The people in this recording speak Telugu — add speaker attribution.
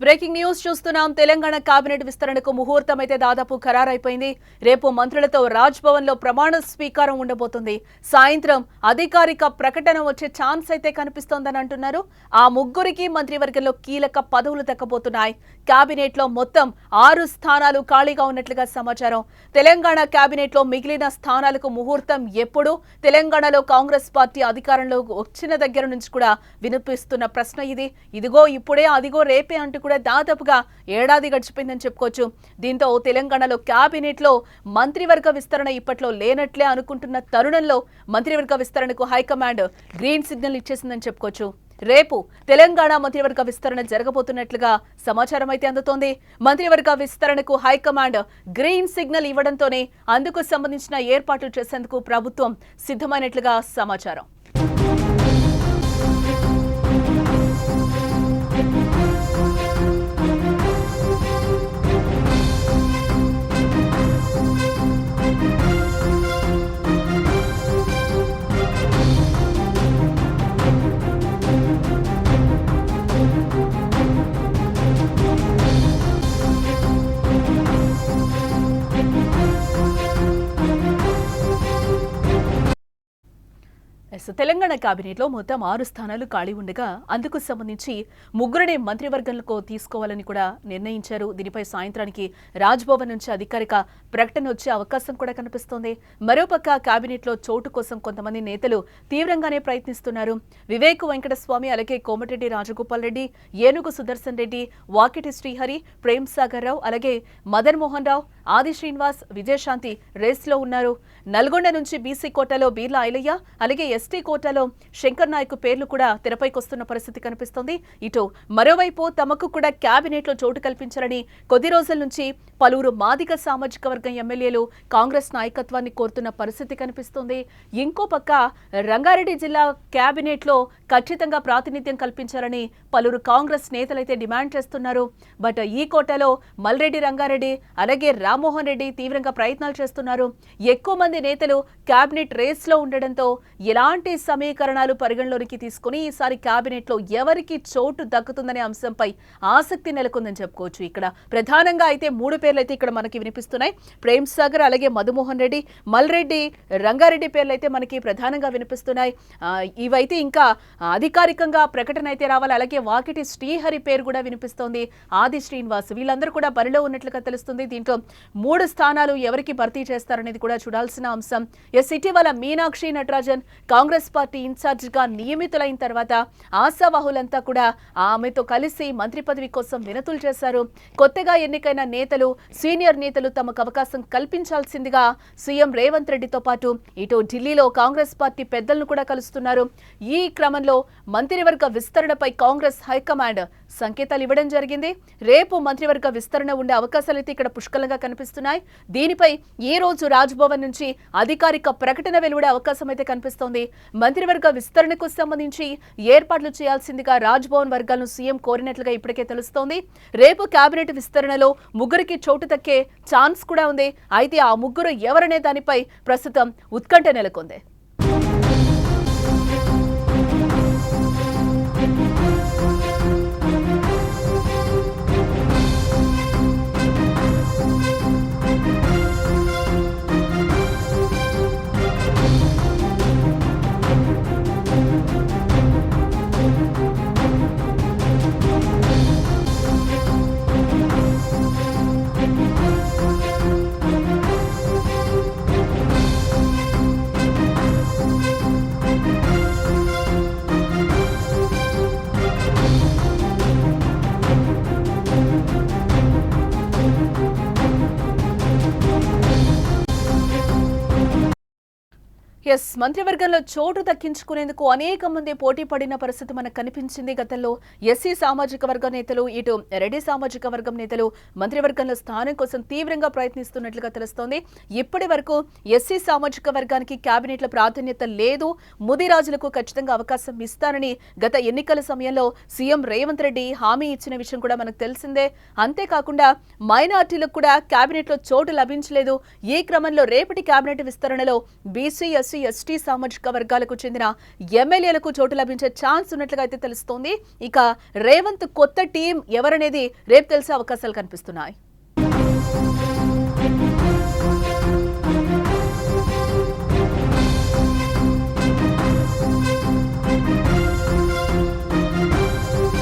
Speaker 1: బ్రేకింగ్ న్యూస్ చూస్తున్నాం. తెలంగాణ కేబినెట్ విస్తరణకు ముహూర్తం అయితే దాదాపు ఖరారైపోయింది. రేపు మంత్రులతో రాజ్ భవన్ లో ప్రమాణ స్వీకారం ఉండబోతుంది. సాయంత్రం అధికారిక ప్రకటన వచ్చే ఛాన్స్ అయితే కనిపిస్తోందని అంటున్నారు. ఆ ముగ్గురికి మంత్రివర్గంలో కీలక పదవులు దక్కబోతున్నాయి. కేబినెట్ లో మొత్తం 6 స్థానాలు ఖాళీగా ఉన్నట్లుగా సమాచారం. తెలంగాణ కేబినెట్ లో మిగిలిన స్థానాలకు ముహూర్తం ఎప్పుడు? తెలంగాణలో కాంగ్రెస్ పార్టీ అధికారంలో వచ్చిన దగ్గర నుంచి కూడా వినిపిస్తున్న ప్రశ్న ఇది. ఇదిగో ఇప్పుడే, అదిగో రేపే అంటూ కూడా దాదాపుగా ఏడాది గడిచిపోయిందని చెప్పుకోవచ్చు. దీంతో తెలంగాణలో కేబినెట్ లో మంత్రివర్గ విస్తరణ ఇప్పట్లో లేనట్లే అనుకుంటున్న తరుణంలో మంత్రివర్గ విస్తరణకు హైకమాండ్ గ్రీన్ సిగ్నల్ ఇచ్చేసిందని చెప్పుకోవచ్చు. రేపు తెలంగాణ మంత్రివర్గ విస్తరణ జరగబోతున్నట్లుగా సమాచారం అయితే అందుతోంది. మంత్రివర్గ విస్తరణకు హైకమాండ్ గ్రీన్ సిగ్నల్ ఇవ్వడంతోనే అందుకు సంబంధించిన ఏర్పాట్లు చేసేందుకు ప్రభుత్వం సిద్ధమైనట్లుగా సమాచారం. తెలంగాణ కేబినెట్ లో మొత్తం 6 స్థానాలు ఖాళీ ఉండగా అందుకు సంబంధించి ముగ్గురిని మంత్రివర్గంలో తీసుకోవాలని కూడా నిర్ణయించారు. దీనిపై సాయంత్రానికి రాజ్ భవన్ నుంచి అధికారిక ప్రకటన వచ్చే అవకాశం కూడా కనిపిస్తోంది. మరోపక్క కేబినెట్ లో చోటు కోసం కొంతమంది నేతలు తీవ్రంగానే ప్రయత్నిస్తున్నారు. వివేక్ వెంకటస్వామి, అలాగే కోమటిరెడ్డి రాజగోపాల్ రెడ్డి, ఏనుగు సుదర్శన్ రెడ్డి, వాకిటి శ్రీహరి, ప్రేమ్ సాగర్ రావు, అలాగే మదన్ మోహన్ రావు, ఆది శ్రీనివాస్, విజయశాంతి రేస్ లో ఉన్నారు. నల్గొండ నుంచి బీసీ కోటాలో బీర్లా ఐలయ్య, అలాగే ఎస్టీ కోటాలో శంకర్ నాయక్ పేర్లు కూడా తెరపైకొస్తున్న పరిస్థితి కనిపిస్తోంది. ఇటు మరోవైపు తమకు కూడా కేబినెట్ లో చోటు కల్పించాలని కొద్ది రోజుల నుంచి పలువురు మాదిగ సామాజిక వర్గం ఎమ్మెల్యేలు కాంగ్రెస్ నాయకత్వాన్ని కోరుతున్న పరిస్థితి కనిపిస్తోంది. ఇంకో పక్క రంగారెడ్డి జిల్లా కేబినెట్ లో ఖచ్చితంగా ప్రాతినిధ్యం కల్పించాలని పలువురు కాంగ్రెస్ నేతలైతే డిమాండ్ చేస్తున్నారు. బట్ ఈ కోటాలో మల్రెడ్డి రంగారెడ్డి, అలాగే రామ్మోహన్ రెడ్డి తీవ్రంగా ప్రయత్నాలు చేస్తున్నారు. ఎక్కువ మంది నేతలు కేబినెట్ రేస్ లో ఉండడంతో ఎలాంటి సమీకరణాలు పరిగణలోనికి తీసుకుని ఈసారి కేబినెట్ లో ఎవరికి చోటు దక్కుతుందనే అంశంపై ఆసక్తి నెలకొందని చెప్పుకోవచ్చు. ఇక్కడ ప్రధానంగా అయితే 3 పేర్లు అయితే ఇక్కడ మనకి వినిపిస్తున్నాయి. ప్రేమ్ సాగర్, అలాగే మధుమోహన్ రెడ్డి, మల్రెడ్డి రంగారెడ్డి పేర్లు అయితే మనకి ప్రధానంగా వినిపిస్తున్నాయి. ఇవైతే ఇంకా అధికారికంగా ప్రకటన అయితే రావాలి. అలాగే వాకిటి శ్రీహరి పేరు కూడా వినిపిస్తోంది, ఆది శ్రీనివాస్, వీళ్ళందరూ కూడా బరిలో ఉన్నట్లుగా తెలుస్తుంది. దీంట్లో 3 స్థానాలు ఎవరికి భర్తీ చేస్తారనేది కూడా చూడాల్సిన అంశం. ఇటీవల మీనాక్షి నటరాజన్ కాంగ్రెస్ పార్టీ ఇన్ఛార్జ్ గా నియమితులైన తర్వాత ఆశావాహులంతా కూడా ఆమెతో కలిసి మంత్రి పదవి కోసం వినతులు చేశారు. కొత్తగా ఎన్నికైన నేతలు, సీనియర్ నేతలు తమకు అవకాశం కల్పించాల్సిందిగా సీఎం రేవంత్ రెడ్డితో పాటు ఇటు ఢిల్లీలో కాంగ్రెస్ పార్టీ పెద్దలను కూడా కలుస్తున్నారు. ఈ క్రమంలో మంత్రివర్గ విస్తరణపై కాంగ్రెస్ హైకమాండ్ సంకేతాలు ఇవ్వడం జరిగింది. రేపు మంత్రివర్గ విస్తరణ ఉండే అవకాశాలు అయితే ఇక్కడ పుష్కలంగా కనిపిస్తున్నాయి. దీనిపై ఈ రోజు రాజ్ భవన్ నుంచి అధికారిక ప్రకటన వెలువడే అవకాశం అయితే కనిపిస్తోంది. మంత్రివర్గ విస్తరణకు సంబంధించి ఏర్పాట్లు చేయాల్సిందిగా రాజ్ భవన్ వర్గాలను సీఎం కోరినట్లుగా ఇప్పటికే తెలుస్తోంది. రేపు కేబినెట్ విస్తరణలో ముగ్గురికి చోటు దక్కే ఛాన్స్ కూడా ఉంది. అయితే ఆ ముగ్గురు ఎవరనే దానిపై ప్రస్తుతం ఉత్కంఠ నెలకొంది. మంత్రివర్గంలో చోటు దక్కించుకునేందుకు అనేక మంది పోటీ పడిన పరిస్థితి మనకు కనిపించింది. గతంలో ఎస్సీ సామాజిక వర్గ నేతలు, ఇటు రెడ్డి సామాజిక వర్గం నేతలు మంత్రివర్గంలో స్థానం కోసం తీవ్రంగా ప్రయత్నిస్తున్నట్లుగా తెలుస్తోంది. ఇప్పటి వరకు ఎస్సీ సామాజిక వర్గానికి కేబినెట్ లో ప్రాధాన్యత లేదు. ముదిరాజులకు ఖచ్చితంగా అవకాశం ఇస్తారని గత ఎన్నికల సమయంలో సీఎం రేవంత్ రెడ్డి హామీ ఇచ్చిన విషయం కూడా మనకు తెలిసిందే. అంతేకాకుండా మైనార్టీలకు కూడా కేబినెట్ లో చోటు లభించలేదు. ఈ క్రమంలో రేపటి కేబినెట్ విస్తరణలో బీసీ, ఎస్సీ, ఎస్టీ సామాజిక వర్గాలకు చెందిన ఎమ్మెల్యేలకు చోటు లభించే ఛాన్స్ ఉన్నట్లుగా అయితే తెలుస్తోంది. ఇక రేవంత్ కొత్త టీం ఎవరనేది రేపు తెలిసే అవకాశాలు కనిపిస్తున్నాయి.